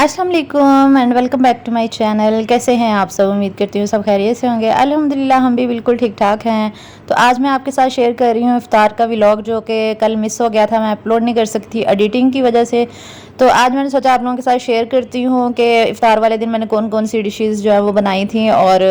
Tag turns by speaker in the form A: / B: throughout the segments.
A: अस्सलाम वालेकुम and welcome back to my channel. कैसे हैं आप सब? उम्मीद करती हूँ सब खैरियत से होंगे। अल्हम्दुलिल्लाह हम भी बिल्कुल ठीक ठाक हैं। तो आज मैं आपके साथ शेयर कर रही हूँ इफ्तार का व्लॉग, जो कि कल मिस हो गया था, मैं अपलोड नहीं कर सकती एडिटिंग की वजह से। तो आज मैंने सोचा आप लोगों के साथ शेयर करती हूँ कि इफ्तार वाले दिन मैंने कौन कौन सी डिशेज़ जो है वो बनाई थी, और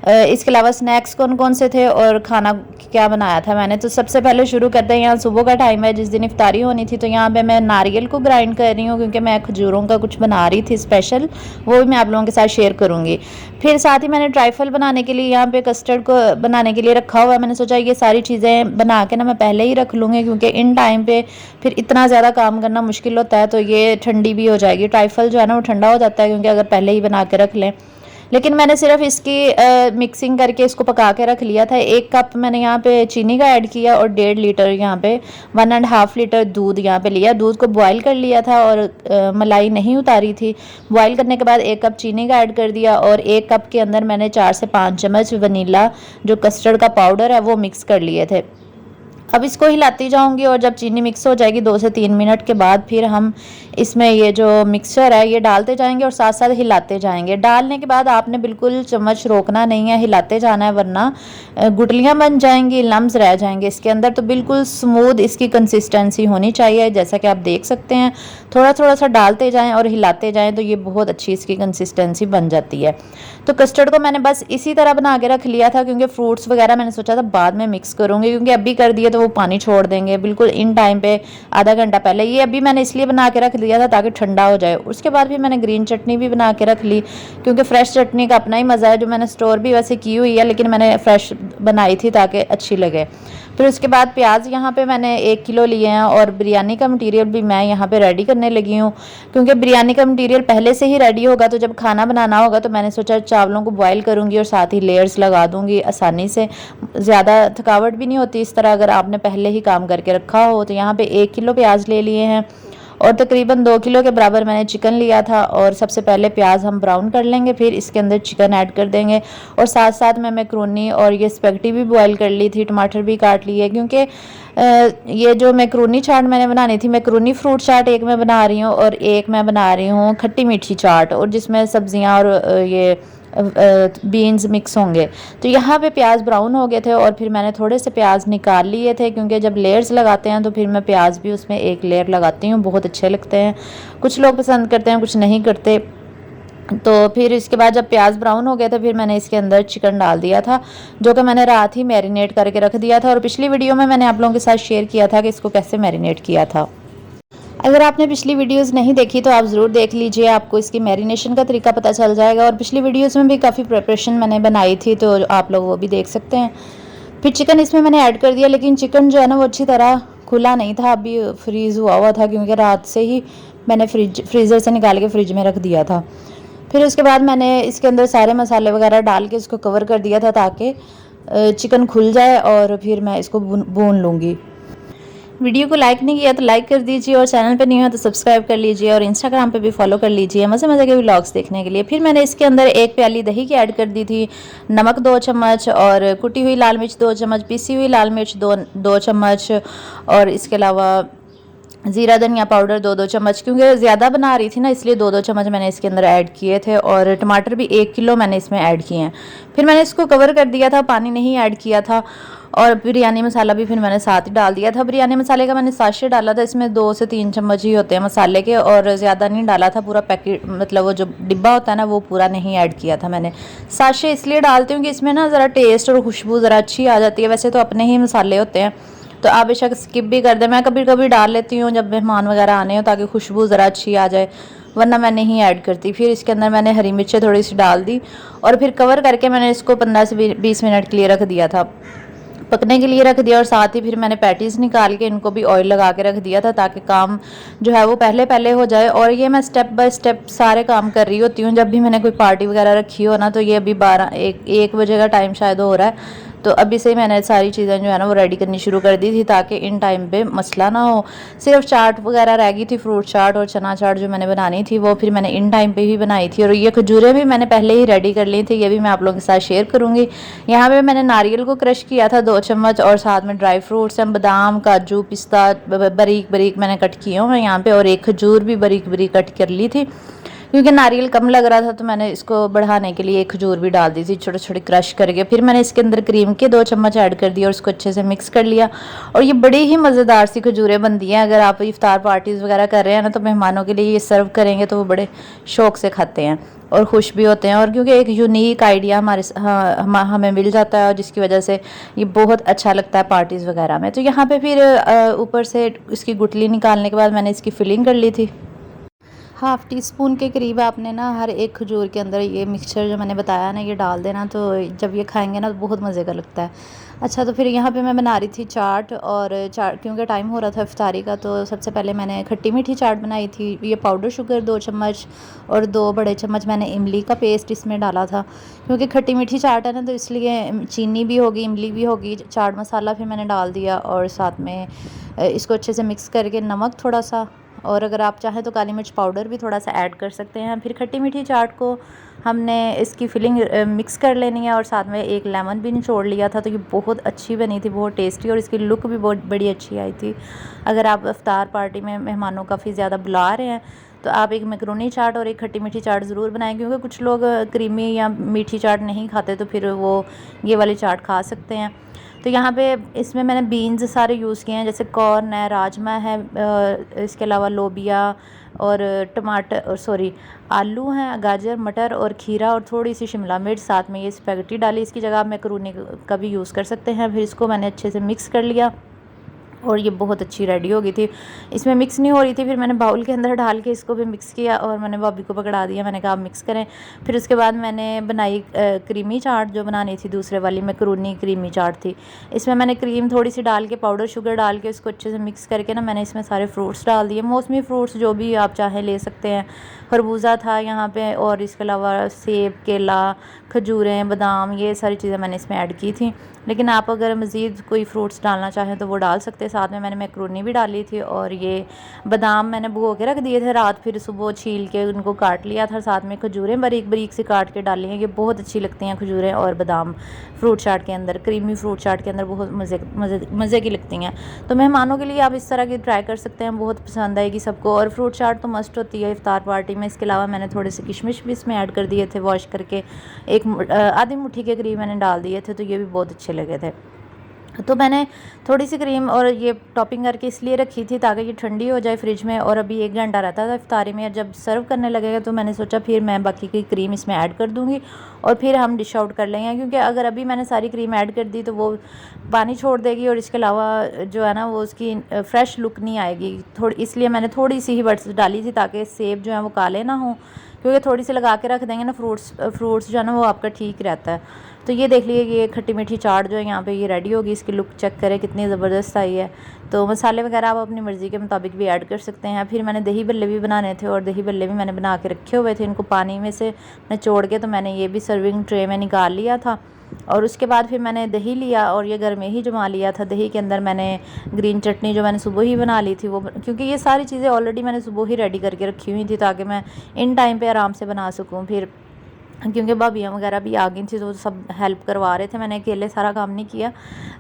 A: इसके अलावा स्नैक्स कौन कौन से थे और खाना क्या बनाया था मैंने। तो सबसे पहले शुरू करते हैं, यहाँ सुबह का टाइम है जिस दिन इफ्तारी होनी थी। तो यहाँ पे मैं नारियल को ग्राइंड कर रही हूँ क्योंकि मैं खजूरों का कुछ बना रही थी स्पेशल, वो भी मैं आप लोगों के साथ शेयर करूँगी। फिर साथ ही मैंने ट्राइफल बनाने के लिए यहाँ पे कस्टर्ड को बनाने के लिए रखा हुआ है। मैंने सोचा ये सारी चीज़ें बना के ना मैं पहले ही रख लूँगी, क्योंकि इन टाइम पे फिर इतना ज़्यादा काम करना मुश्किल होता है। तो ये ठंडी भी हो जाएगी, ट्राइफल जो है ना वो ठंडा हो जाता है क्योंकि अगर पहले ही बना के रख लें। लेकिन मैंने सिर्फ इसकी मिक्सिंग करके इसको पका के रख लिया था। 1 कप मैंने यहाँ पे चीनी का ऐड किया और 1.5 लीटर यहाँ पे 1.5 लीटर दूध यहाँ पे लिया। दूध को बॉईल कर लिया था और मलाई नहीं उतारी थी। बॉईल करने के बाद 1 कप चीनी का ऐड कर दिया और 1 कप के अंदर मैंने 4 से 5 चम्मच वनीला जो कस्टर्ड का पाउडर है वो मिक्स कर लिए थे। अब इसको हिलाती जाऊंगी और जब चीनी मिक्स हो जाएगी 2 से 3 मिनट के बाद फिर हम इसमें ये जो मिक्सचर है ये डालते जाएंगे और साथ साथ हिलाते जाएंगे। डालने के बाद आपने बिल्कुल चम्मच रोकना नहीं है, हिलाते जाना है, वरना गुठलियाँ बन जाएंगी, लम्स रह जाएंगे इसके अंदर। तो बिल्कुल स्मूथ इसकी कंसिस्टेंसी होनी चाहिए, जैसा कि आप देख सकते हैं। थोड़ा थोड़ा सा डालते जाएँ और हिलाते जाएँ तो ये बहुत अच्छी इसकी कंसिस्टेंसी बन जाती है। तो कस्टर्ड को मैंने बस इसी तरह बना के रख लिया था, क्योंकि फ्रूट्स वगैरह मैंने सोचा था बाद में मिक्स करूँगी, क्योंकि अभी कर दिए तो वो पानी छोड़ देंगे बिल्कुल इन टाइम पे आधा घंटा पहले। ये अभी मैंने इसलिए बना के रख दिया था ताकि ठंडा हो जाए। उसके बाद भी मैंने ग्रीन चटनी भी बना के रख ली, क्योंकि फ्रेश चटनी का अपना ही मज़ा है, जो मैंने स्टोर भी वैसे की हुई है लेकिन मैंने फ्रेश बनाई थी ताकि अच्छी लगे। फिर उसके बाद प्याज यहाँ पे मैंने 1 किलो लिए हैं और बिरयानी का मटीरियल भी मैं यहाँ पे रेडी करने लगी हूँ, क्योंकि बिरयानी का मटीरियल पहले से ही रेडी होगा तो जब खाना बनाना होगा तो मैंने सोचा चावलों को बॉईल करूँगी और साथ ही लेयर्स लगा दूँगी आसानी से। ज़्यादा थकावट भी नहीं होती इस तरह अगर आपने पहले ही काम करके रखा हो। तो यहाँ पे 1 किलो प्याज ले लिए हैं और तकरीबन 2 किलो के बराबर मैंने चिकन लिया था। और सबसे पहले प्याज हम ब्राउन कर लेंगे, फिर इसके अंदर चिकन ऐड कर देंगे और साथ साथ मैं मैक्रोनी और ये स्पैगेटी भी बॉईल कर ली थी, टमाटर भी काट लिए, क्योंकि ये जो मैक्रोनी चाट मैंने बनानी थी, मैक्रोनी फ्रूट चाट एक मैं बना रही हूँ और एक मैं बना रही हूँ खट्टी मीठी चाट, और जिसमें सब्जियाँ और ये बीन्स मिक्स होंगे। तो यहाँ पे प्याज ब्राउन हो गए थे और फिर मैंने थोड़े से प्याज निकाल लिए थे, क्योंकि जब लेयर्स लगाते हैं तो फिर मैं प्याज भी उसमें 1 लेयर लगाती हूँ, बहुत अच्छे लगते हैं। कुछ लोग पसंद करते हैं, कुछ नहीं करते। तो फिर इसके बाद जब प्याज ब्राउन हो गया था फिर मैंने इसके अंदर चिकन डाल दिया था, जो कि मैंने रात ही मैरिनेट करके रख दिया था। और पिछली वीडियो में मैंने आप लोगों के साथ शेयर किया था कि इसको कैसे मैरिनेट किया था। अगर आपने पिछली वीडियोस नहीं देखी तो आप ज़रूर देख लीजिए, आपको इसकी मैरिनेशन का तरीका पता चल जाएगा। और पिछली वीडियोस में भी काफ़ी प्रिपरेशन मैंने बनाई थी, तो आप लोग वो भी देख सकते हैं। फिर चिकन इसमें मैंने ऐड कर दिया, लेकिन चिकन जो है ना वो अच्छी तरह खुला नहीं था, अभी फ्रीज़ हुआ था, क्योंकि रात से ही मैंने फ्रीज़र से निकाल के फ्रिज में रख दिया था। फिर उसके बाद मैंने इसके अंदर सारे मसाले वगैरह डाल के इसको कवर कर दिया था ताकि चिकन खुल जाए और फिर मैं इसको भून लूँगी। वीडियो को लाइक नहीं किया तो लाइक कर दीजिए और चैनल पे नहीं हो तो सब्सक्राइब कर लीजिए और इंस्टाग्राम पे भी फॉलो कर लीजिए मज़े मज़े के व्लॉग्स देखने के लिए। फिर मैंने इसके अंदर 1 प्याली दही की ऐड कर दी थी, नमक 2 चम्मच और कुटी हुई लाल मिर्च 2 चम्मच, पिसी हुई लाल मिर्च 2 चम्मच, और इसके अलावा ज़ीरा धनिया पाउडर 2 चम्मच, क्योंकि ज़्यादा बना रही थी ना इसलिए 2 चम्मच मैंने इसके अंदर ऐड किए थे। और टमाटर भी 1 किलो मैंने इसमें ऐड किए हैं। फिर मैंने इसको कवर कर दिया था, पानी नहीं ऐड किया था। और बिरयानी मसाला भी फिर मैंने साथ ही डाल दिया था। बिरयानी मसाले का मैंने साशे डाला था, इसमें 2 से 3 चम्मच ही होते हैं मसाले के, और ज़्यादा नहीं डाला था। पूरा पैकेट मतलब वो जो डिब्बा होता है ना वो पूरा नहीं ऐड किया था मैंने। साशे इसलिए डालती हूँ कि इसमें ना ज़रा टेस्ट और खुशबू ज़रा अच्छी आ जाती है। वैसे तो अपने ही मसाले होते हैं तो आप बेशक स्किप भी कर दें, मैं कभी कभी डाल लेती हूँ जब मेहमान वगैरह आने हो ताकि खुशबू ज़रा अच्छी आ जाए, वरना मैं नहीं ऐड करती। फिर इसके अंदर मैंने हरी मिर्चें थोड़ी सी डाल दी और फिर कवर करके मैंने इसको 15 से 20 मिनट के लिए रख दिया था, पकने के लिए रख दिया। और साथ ही फिर मैंने पैटीज़ निकाल के इनको भी ऑयल लगा के रख दिया था ताकि काम जो है वो पहले पहले हो जाए। और ये मैं स्टेप बाय स्टेप सारे काम कर रही होती हूँ। जब भी मैंने कोई पार्टी वगैरह रखी हो ना, तो ये अभी 1 बजे का टाइम शायद हो रहा है, तो अभी से ही मैंने सारी चीज़ें जो है ना वो रेडी करनी शुरू कर दी थी ताकि इन टाइम पे मसला ना हो। सिर्फ चाट वगैरह रह गई थी, फ्रूट चाट और चना चाट जो मैंने बनानी थी वो फिर मैंने इन टाइम पे ही बनाई थी। और ये खजूरें भी मैंने पहले ही रेडी कर ली थी, ये भी मैं आप लोगों के साथ शेयर करूँगी। यहाँ पे मैंने नारियल को क्रश किया था 2 चम्मच, और साथ में ड्राई फ्रूट्स हैं, बादाम, काजू, पिस्ता बारीक बारीक मैंने कट किए हुए यहाँ पे, और एक खजूर भी बारीक बारीक कट कर ली थी। क्योंकि नारियल कम लग रहा था तो मैंने इसको बढ़ाने के लिए एक खजूर भी डाल दी थी छोटे छोटे क्रश करके। फिर मैंने इसके अंदर क्रीम के 2 चम्मच ऐड कर दिए और उसको अच्छे से मिक्स कर लिया। और ये बड़ी ही मज़ेदार सी खजूरें बनती हैं। अगर आप इफ्तार पार्टीज़ वगैरह कर रहे हैं ना तो मेहमानों के लिए ये सर्व करेंगे तो वो बड़े शौक़ से खाते हैं और खुश भी होते हैं। और क्योंकि एक यूनिक आइडिया हमें मिल जाता है और जिसकी वजह से ये बहुत अच्छा लगता है पार्टीज़ वगैरह में। तो यहाँ पे फिर ऊपर से इसकी गुठली निकालने के बाद मैंने इसकी फिलिंग कर ली थी। हाफ़ टी स्पून के करीब आपने ना हर एक खजूर के अंदर ये मिक्सचर जो मैंने बताया ना ये डाल देना, तो जब ये खाएंगे ना तो बहुत मज़े का लगता है। अच्छा, तो फिर यहाँ पे मैं बना रही थी चाट, और चाट क्योंकि टाइम हो रहा था इफ्तारी का, तो सबसे पहले मैंने खट्टी मीठी चाट बनाई थी। ये पाउडर शुगर 2 चम्मच और 2 बड़े चम्मच मैंने इमली का पेस्ट इसमें डाला था। क्योंकि खट्टी मीठी चाट है ना तो इसलिए चीनी भी होगी, इमली भी होगी। चाट मसाला फिर मैंने डाल दिया और साथ में इसको अच्छे से मिक्स करके नमक थोड़ा सा, और अगर आप चाहें तो काली मिर्च पाउडर भी थोड़ा सा ऐड कर सकते हैं। फिर खट्टी मीठी चाट को हमने इसकी फिलिंग मिक्स कर लेनी है और साथ में एक लेमन भी निचोड़ लिया था। तो ये बहुत अच्छी बनी थी, बहुत टेस्टी, और इसकी लुक भी बहुत बड़ी अच्छी आई थी। अगर आप इफ्तार पार्टी में मेहमानों काफ़ी ज़्यादा बुला रहे हैं तो आप एक मैक्रोनी चाट और एक खट्टी मीठी चाट ज़रूर बनाएं, क्योंकि कुछ लोग क्रीमी या मीठी चाट नहीं खाते तो फिर वो ये वाली चाट खा सकते हैं। तो यहाँ पे इसमें मैंने बीन्स सारे यूज़ किए हैं, जैसे कॉर्न है, राजमा है, इसके अलावा लोबिया और टमाटर और सॉरी आलू हैं, गाजर, मटर और खीरा और थोड़ी सी शिमला मिर्च, साथ में ये स्पैगेटी डाली। इसकी जगह आप मैक्रोनी का भी यूज़ कर सकते हैं। फिर इसको मैंने अच्छे से मिक्स कर लिया और ये बहुत अच्छी रेडी हो गई थी। इसमें मिक्स नहीं हो रही थी, फिर मैंने बाउल के अंदर डाल के इसको भी मिक्स किया और मैंने भाभी को पकड़ा दिया, मैंने कहा आप मिक्स करें। फिर उसके बाद मैंने बनाई क्रीमी चाट जो बनानी थी, दूसरे वाली मैक्रोनी क्रीमी चाट थी। इसमें मैंने क्रीम थोड़ी सी डाल के, पाउडर शुगर डाल के इसको अच्छे से मिक्स करके ना मैंने इसमें सारे फ्रूट्स डाल दिए। मौसमी फ्रूट्स जो भी आप चाहें ले सकते हैं। खरबूजा था यहाँ पे, और इसके अलावा सेब, केला, खजूरें, बादाम, ये सारी चीज़ें मैंने इसमें ऐड की थी। लेकिन आप अगर मज़ीद कोई फ्रूट्स डालना चाहें तो वो डाल सकते हैं। साथ में मैंने मैक्रोनी भी डाली थी, और ये बादाम मैंने भिगो के रख दिए थे रात, फिर सुबह छील के उनको काट लिया था। साथ में खजूरें बारीक बारीक से काट के डाली हैं। ये बहुत अच्छी लगती हैं खजूरें और बादाम फ्रूट चाट के अंदर, क्रीमी फ्रूट चाट के अंदर बहुत मज़े की लगती हैं। तो मेहमानों के लिए आप इस तरह की ट्राई कर सकते हैं, बहुत पसंद आएगी सबको। और फ्रूट चाट तो मस्ट होती है इफ्तार पार्टी में। इसके अलावा मैंने थोड़े से किशमिश भी इसमें ऐड कर दिए थे, वॉश करके आधी मुट्ठी के करीब मैंने डाल दिए थे, तो ये भी बहुत अच्छे लगे थे। तो मैंने थोड़ी सी क्रीम और ये टॉपिंग करके इसलिए रखी थी ताकि ये ठंडी हो जाए फ्रिज में, और अभी 1 घंटा रहता था इफ्तारी में। जब सर्व करने लगेगा तो मैंने सोचा फिर मैं बाकी की क्रीम इसमें ऐड कर दूँगी और फिर हम डिश आउट कर लेंगे, क्योंकि अगर अभी मैंने सारी क्रीम ऐड कर दी तो वो पानी छोड़ देगी और इसके अलावा जो है ना वो उसकी फ़्रेश लुक नहीं आएगी। इसलिए मैंने थोड़ी सी ही बर्ड्स डाली थी ताकि सेब जो है वो काले ना हों, क्योंकि थोड़ी सी लगा के रख देंगे ना फ्रूट्स जो है ना वो आपका ठीक रहता है। तो ये देख लीजिए, ये खट्टी मीठी चाट जो है यहाँ पे ये रेडी होगी। इसकी लुक चेक करें कितनी ज़बरदस्त आई है। तो मसाले वगैरह आप अपनी मर्ज़ी के मुताबिक भी ऐड कर सकते हैं। फिर मैंने दही बल्ले भी बनाने थे, और दही बल्ले भी मैंने बना के रखे हुए थे। इनको पानी में से निचोड़ के तो मैंने ये भी सर्विंग ट्रे में निकाल लिया था। और उसके बाद फिर मैंने दही लिया और ये घर में ही जमा लिया था। दही के अंदर मैंने ग्रीन चटनी जो मैंने सुबह ही बना ली थी वो, क्योंकि ये सारी चीज़ें ऑलरेडी मैंने सुबह ही रेडी करके रखी हुई थी ताकि मैं इन टाइम पे आराम से बना सकूं। फिर क्योंकि भाभियाँ वगैरह भी आ गई थी तो सब हेल्प करवा रहे थे, मैंने अकेले सारा काम नहीं किया।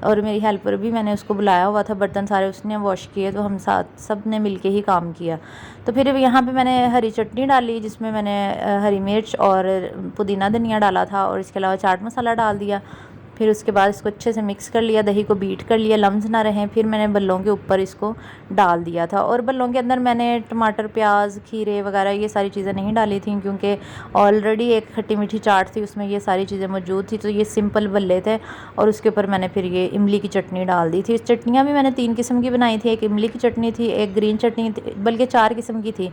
A: और मेरी हेल्पर भी मैंने उसको बुलाया हुआ था, बर्तन सारे उसने वॉश किए, तो हम साथ सब ने मिलके ही काम किया। तो फिर यहाँ पे मैंने हरी चटनी डाली जिसमें मैंने हरी मिर्च और पुदीना धनिया डाला था, और इसके अलावा चाट मसाला डाल दिया। फिर उसके बाद इसको अच्छे से मिक्स कर लिया, दही को बीट कर लिया, लम्स ना रहें। फिर मैंने बल्लों के ऊपर इसको डाल दिया था, और बल्लों के अंदर मैंने टमाटर, प्याज, खीरे वगैरह ये सारी चीज़ें नहीं डाली थी, क्योंकि ऑलरेडी एक खट्टी मीठी चाट थी उसमें ये सारी चीज़ें मौजूद थी। तो ये सिंपल बल्ले थे, और उसके ऊपर मैंने फिर ये इमली की चटनी डाल दी थी। चटनियाँ भी मैंने 3 किस्म की बनाई थी, एक इमली की चटनी थी, एक ग्रीन चटनी थी, बल्कि 4 किस्म की थी।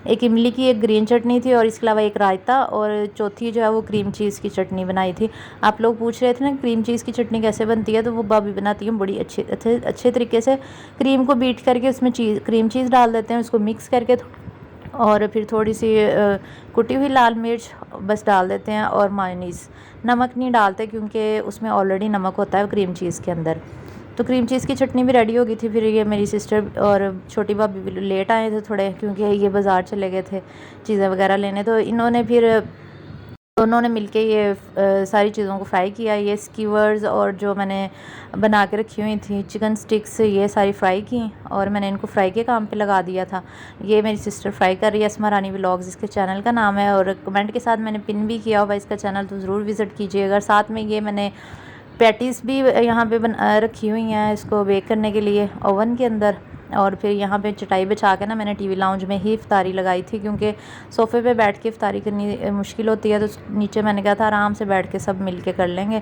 A: एक इमली की, एक ग्रीन चटनी थी, और इसके अलावा एक रायता, और चौथी जो है वो क्रीम चीज़ की चटनी बनाई थी। आप लोग पूछ रहे थे ना क्रीम चीज़ की चटनी कैसे बनती है, तो वो भाभी बनाती हैं बड़ी अच्छे तरीके से। क्रीम को बीट करके उसमें क्रीम चीज़ डाल देते हैं, उसको मिक्स करके, और फिर थोड़ी सी कुटी हुई लाल मिर्च बस डाल देते हैं, और मायोनीज़। नमक नहीं डालते क्योंकि उसमें ऑलरेडी नमक होता है क्रीम चीज़ के अंदर। तो क्रीम चीज़ की चटनी भी रेडी हो गई थी। फिर ये मेरी सिस्टर और छोटी भाभी भी लेट आए थे थोड़े, क्योंकि ये बाज़ार चले गए थे चीज़ें वगैरह लेने। तो इन्होंने फिर दोनों ने मिलके ये सारी चीज़ों को फ्राई किया। ये स्कीवर्स और जो मैंने बना के रखी हुई थी चिकन स्टिक्स, ये सारी फ्राई की और मैंने इनको फ्राई के काम पे लगा दिया था। ये मेरी सिस्टर फ्राई कर रही है, अस्मा रानी व्लॉग्स इसके चैनल का नाम है, और कमेंट के साथ मैंने पिन भी किया होगा इसका चैनल, तो ज़रूर विज़िट कीजिएगा। साथ में ये मैंने पैटीज़ भी यहाँ पे रखी हुई हैं इसको बेक करने के लिए ओवन के अंदर। और फिर यहाँ पे चटाई बिछा के ना मैंने टीवी लाउंज में ही इफ्तारी लगाई थी, क्योंकि सोफ़े पे बैठ के इफ्तारी करनी मुश्किल होती है, तो नीचे मैंने कहा था आराम से बैठ के सब मिल के कर लेंगे।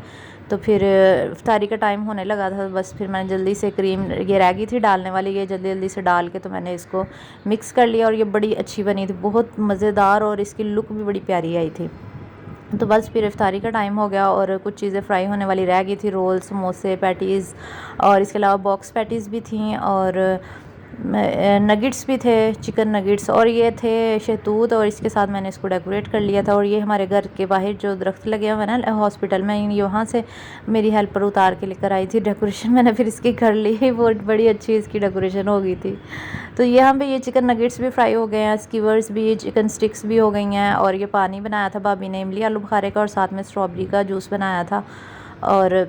A: तो फिर इफ्तारी का टाइम होने लगा था, बस फिर मैंने जल्दी से क्रीम ये रह गई थी डालने वाली, ये जल्दी जल्दी से डाल के तो मैंने इसको मिक्स कर लिया और ये बड़ी अच्छी बनी थी, बहुत मज़ेदार, और इसकी लुक भी बड़ी प्यारी आई थी। तो बस फिर इफ्तारी का टाइम हो गया और कुछ चीज़ें फ्राई होने वाली रह गई थी, रोल, समोसे, पैटीज़, और इसके अलावा बॉक्स पैटीज़ भी थी, और नगेट्स भी थे, चिकन नगेट्स, और ये थे शहतूत, और इसके साथ मैंने इसको डेकोरेट कर लिया था। और ये हमारे घर के बाहर जो दरख्त लगे हुए हैं ना हॉस्पिटल में, ये वहाँ से मेरी हेल्पर उतार के लेकर आई थी। डेकोरेशन मैंने फिर इसकी कर ली, वो बड़ी अच्छी इसकी डेकोरेशन हो गई थी। तो यहाँ पे ये चिकन नगेट्स भी फ्राई हो गए हैं, स्कीवर्स भी, चिकन स्टिक्स भी हो गई हैं, और ये पानी बनाया था भाभी ने इमली आलू बुखारे का, और साथ में स्ट्रॉबेरी का जूस बनाया था, और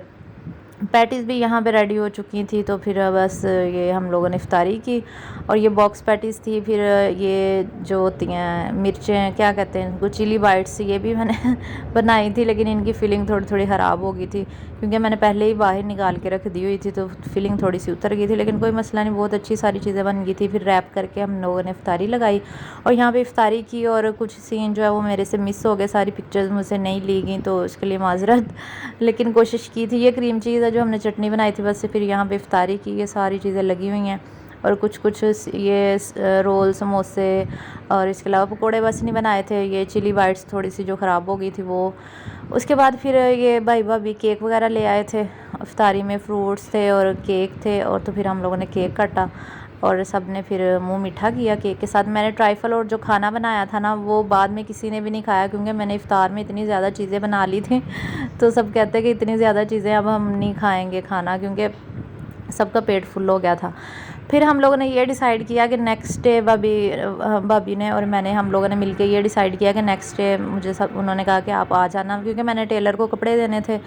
A: पैटीज़ भी यहाँ पे रेडी हो चुकी थी। तो फिर बस ये हम लोगों ने इफ्तारी की, और ये बॉक्स पैटीज़ थी। फिर ये जो होती हैं मिर्चें, क्या कहते हैं इनको, चिली बाइट्स, ये भी मैंने बनाई थी, लेकिन इनकी फिलिंग थोड़ी थोड़ी ख़राब हो गई थी, क्योंकि मैंने पहले ही बाहर निकाल के रख दी हुई थी, तो फिलिंग थोड़ी सी उतर गई थी, लेकिन कोई मसला नहीं, बहुत अच्छी सारी चीज़ें बन गई थी। फिर रैप करके हम लोगों ने इफ्तारी लगाई और यहाँ पर इफ्तारी की, और कुछ सीन जो है वो मेरे से मिस हो गए, सारी पिक्चर्स मुझसे नहीं ली गई, तो उसके लिए माजरत, लेकिन कोशिश की थी। ये क्रीम चीज़ जो हमने चटनी बनाई थी, बस से फिर यहाँ पे इफ्तारी की, ये सारी चीज़ें लगी हुई हैं, और कुछ कुछ ये रोल, समोसे, और इसके अलावा पकोड़े बस नहीं बनाए थे, ये चिली बाइट्स थोड़ी सी जो ख़राब हो गई थी वो। उसके बाद फिर ये भाई भाभी केक वगैरह ले आए थे इफ्तारी में, फ्रूट्स थे और केक थे, और तो फिर हम लोगों ने केक काटा और सब ने फिर मुंह मीठा किया केक के साथ। मैंने ट्राइफल और जो खाना बनाया था ना, वो बाद में किसी ने भी नहीं खाया, क्योंकि मैंने इफ्तार में इतनी ज़्यादा चीज़ें बना ली थी तो सब कहते हैं कि इतनी ज़्यादा चीज़ें अब हम नहीं खाएंगे खाना, क्योंकि सबका पेट फुल हो गया था। फिर हम लोगों ने ये डिसाइड किया कि नेक्स्ट डे भाभी ने और मैंने, हम लोगों ने मिलके ये डिसाइड किया कि नेक्स्ट डे मुझे सब, उन्होंने कहा कि आप आ जाना, क्योंकि मैंने टेलर को कपड़े देने थे,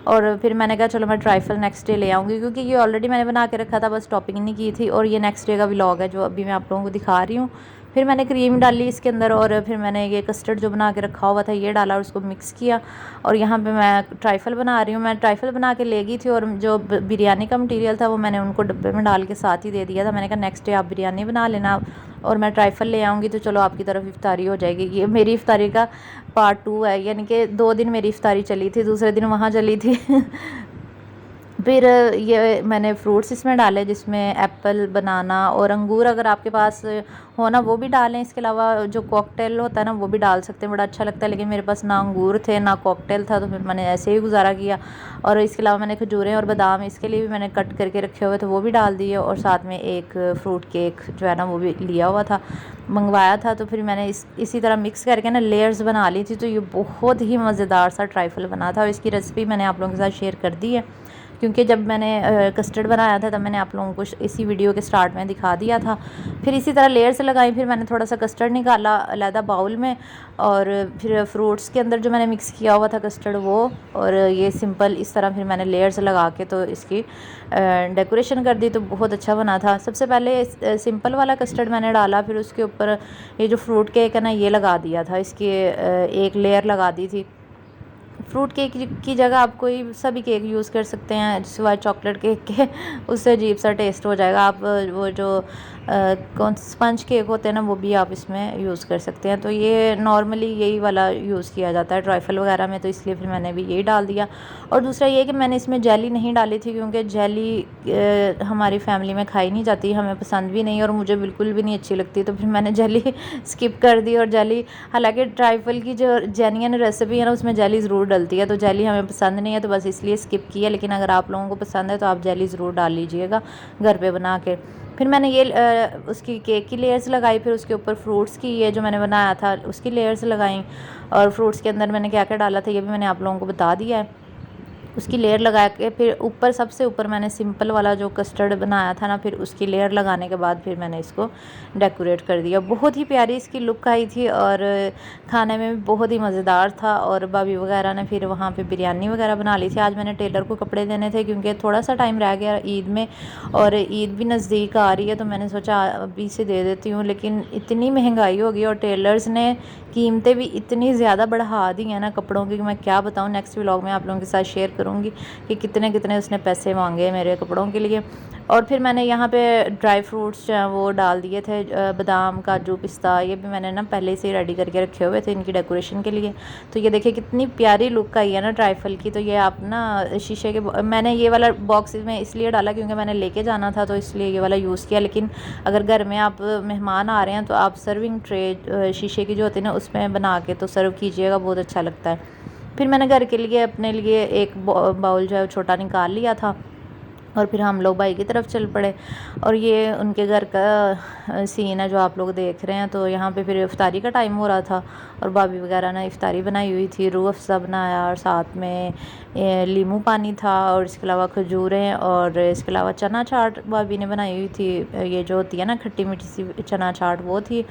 A: और फिर मैंने कहा चलो मैं ट्राइफल नेक्स्ट डे ले आऊँगी, क्योंकि ये ऑलरेडी मैंने बना के रखा था, बस टॉपिंग नहीं की थी। और ये नेक्स्ट डे का व्लॉग है जो अभी मैं आप लोगों को दिखा रही हूँ। फिर मैंने क्रीम डाली इसके अंदर, और फिर मैंने ये कस्टर्ड जो बना के रखा हुआ था ये डाला और उसको मिक्स किया, और यहाँ पे मैं ट्राइफल बना रही हूँ। मैं ट्राइफल बना के ले गई थी, और जो बिरयानी का मटेरियल था वो मैंने उनको डब्बे में डाल के साथ ही दे दिया था। मैंने कहा नेक्स्ट डे आप बिरयानी बना लेना और मैं ट्राइफल ले आऊँगी, तो चलो आपकी तरफ इफ्तारी हो जाएगी। ये मेरी इफ्तारी का पार्ट 2 है, यानी कि 2 दिन मेरी इफ्तारी चली थी, दूसरे दिन वहाँ चली थी फिर ये मैंने फ्रूट्स इसमें डाले, जिसमें एप्पल, बनाना और अंगूर अगर आपके पास हो ना वो भी डालें। इसके अलावा जो कॉकटेल होता है ना वो भी डाल सकते हैं, बड़ा अच्छा लगता है, लेकिन मेरे पास ना अंगूर थे ना कॉकटेल था, तो फिर मैंने ऐसे ही गुजारा किया। और इसके अलावा मैंने खजूरें और बादाम इसके लिए भी मैंने कट करके रखे हुए थे, वो भी डाल दिए, और साथ में एक फ्रूट केक जो है ना वो भी लिया हुआ था, मंगवाया था। तो फिर मैंने इसी तरह मिक्स करके ना लेयर्स बना ली थी, तो ये बहुत ही मज़ेदार सा ट्राइफल बना था, और इसकी रेसिपी मैंने आप लोगों के साथ शेयर कर दी है, क्योंकि जब मैंने कस्टर्ड बनाया था तब मैंने आप लोगों को इसी वीडियो के स्टार्ट में दिखा दिया था। फिर इसी तरह लेयर्स लगाई, फिर मैंने थोड़ा सा कस्टर्ड निकाला अलहदा बाउल में, और फिर फ्रूट्स के अंदर जो मैंने मिक्स किया हुआ था कस्टर्ड वो, और ये सिंपल इस तरह फिर मैंने लेयर्स लगा के तो इसकी डेकोरेशन कर दी, तो बहुत अच्छा बना था। सबसे पहले सिंपल वाला कस्टर्ड मैंने डाला, फिर उसके ऊपर ये जो फ्रूट केक है ना ये लगा दिया था, इसकी एक लेयर लगा दी थी। फ्रूट केक की जगह आप कोई सा भी केक यूज़ कर सकते हैं सिवाय चॉकलेट केक के, उससे अजीब सा टेस्ट हो जाएगा। आप वो जो कौन स्पंज केक होते हैं ना वो भी आप इसमें यूज़ कर सकते हैं। तो ये नॉर्मली यही वाला यूज़ किया जाता है ट्राइफल वगैरह में, तो इसलिए फिर मैंने भी यही डाल दिया। और दूसरा ये कि मैंने इसमें जेली नहीं डाली थी, क्योंकि जेली हमारी फैमिली में खाई नहीं जाती, हमें पसंद भी नहीं और मुझे बिल्कुल भी नहीं अच्छी लगती, तो फिर मैंने जेली स्किप कर दी। और जेली, हालांकि ट्राइफल की जो जेन्युइन रेसिपी है ना उसमें जेली ज़रूर डलती है, तो जेली हमें पसंद नहीं है, तो बस इसलिए स्किप किया। लेकिन अगर आप लोगों को पसंद है तो आप जेली ज़रूर डाल लीजिएगा घर पे बना के। फिर मैंने ये उसकी केक की लेयर्स लगाई, फिर उसके ऊपर फ्रूट्स की ये जो मैंने बनाया था उसकी लेयर्स लगाई, और फ्रूट्स के अंदर मैंने क्या क्या डाला था ये भी मैंने आप लोगों को बता दिया है। उसकी लेयर लगा के फिर ऊपर सबसे ऊपर मैंने सिंपल वाला जो कस्टर्ड बनाया था ना, फिर उसकी लेयर लगाने के बाद फिर मैंने इसको डेकोरेट कर दिया। बहुत ही प्यारी इसकी लुक आई थी और खाने में भी बहुत ही मज़ेदार था। और भाभी वगैरह ने फिर वहाँ पे बिरयानी वगैरह बना ली थी। आज मैंने टेलर को कपड़े देने थे क्योंकि थोड़ा सा टाइम रह गया ईद में और ईद भी नज़दीक आ रही है, तो मैंने सोचा अभी से दे देती हूँ। लेकिन इतनी महंगाई हो गई और टेलर्स ने कीमतें भी इतनी ज़्यादा बढ़ा दी हैं ना कपड़ों की, मैं क्या बताऊँ। नेक्स्ट व्लॉग में आप लोगों के साथ शेयर करूँगी कि कितने कितने उसने पैसे मांगे मेरे कपड़ों के लिए। और फिर मैंने यहाँ पे ड्राई फ्रूट्स जो हैं वो डाल दिए थे, बादाम काजू पिस्ता, ये भी मैंने ना पहले से ही रेडी करके रखे हुए थे इनकी डेकोरेशन के लिए। तो ये देखिए कितनी प्यारी लुक आई है ना ट्राइफल की। तो ये आप ना शीशे के मैंने ये वाला बॉक्स में इसलिए डाला क्योंकि मैंने लेके जाना था, तो इसलिए ये वाला यूज़ किया। लेकिन अगर घर में आप मेहमान आ रहे हैं तो आप सर्विंग ट्रे शीशे की जो होती है ना उसमें बना के तो सर्व कीजिएगा, बहुत अच्छा लगता है। फिर मैंने घर के लिए अपने लिए एक बाउल जो है छोटा निकाल लिया था और फिर हम लोग भाई की तरफ चल पड़े। और ये उनके घर का सीन है जो आप लोग देख रहे हैं। तो यहाँ पे फिर इफ्तारी का टाइम हो रहा था और भाभी वगैरह ने इफ्तारी बनाई हुई थी, रूह अफ़ज़ा बनाया और साथ में लीमू पानी था और इसके अलावा खजूरें और इसके अलावा चना चाट भाभी ने बनाई हुई थी, ये जो होती है ना खट्टी मीठी सी चना चाट वो थी।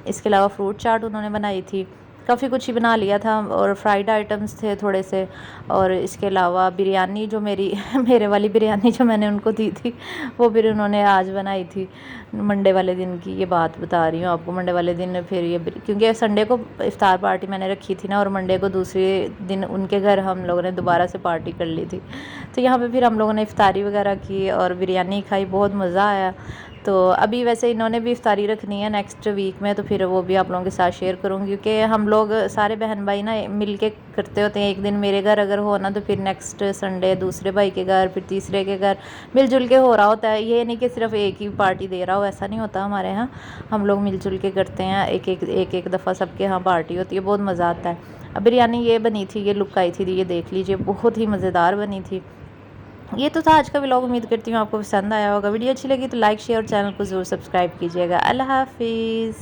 A: इसके अलावा फ्रूट चाट उन्होंने बनाई थी। काफ़ी कुछ ही बना लिया था और फ्राइड आइटम्स थे थोड़े से। और इसके अलावा बिरयानी जो मेरी मेरे वाली बिरयानी जो मैंने उनको दी थी वो फिर उन्होंने आज बनाई थी, मंडे वाले दिन की ये बात बता रही हूँ आपको। मंडे वाले दिन फिर ये क्योंकि संडे को इफ़्तार पार्टी मैंने रखी थी ना और मंडे को दूसरे दिन उनके घर हम लोगों ने दोबारा से पार्टी कर ली थी। तो यहाँ पे फिर हम लोगों ने इफ़्तारी वगैरह की और बिरयानी खाई, बहुत मज़ा आया। तो अभी वैसे इन्होंने भी इफ्तारी रखनी है नेक्स्ट वीक में, तो फिर वो भी आप लोगों के साथ शेयर करूँगी क्योंकि हम लोग सारे बहन भाई ना मिल के करते होते हैं। एक दिन मेरे घर अगर हो ना तो फिर नेक्स्ट संडे दूसरे भाई के घर, फिर तीसरे के घर, मिलजुल के हो रहा होता है। ये नहीं कि सिर्फ एक ही पार्टी दे रहा हो, ऐसा नहीं होता हमारे यहाँ। हम लोग मिलजुल के करते हैं, एक दफ़ा सबके यहाँ पार्टी होती है, बहुत मज़ा आता है। अब बिरयानी ये बनी थी, ये लुक आई थी, ये देख लीजिए बहुत ही मज़ेदार बनी थी। ये तो था आज का व्लॉग। उम्मीद करती हूँ आपको पसंद आया होगा। वीडियो अच्छी लगी तो लाइक शेयर और चैनल को ज़रूर सब्सक्राइब कीजिएगा। अल्लाह हाफिज़।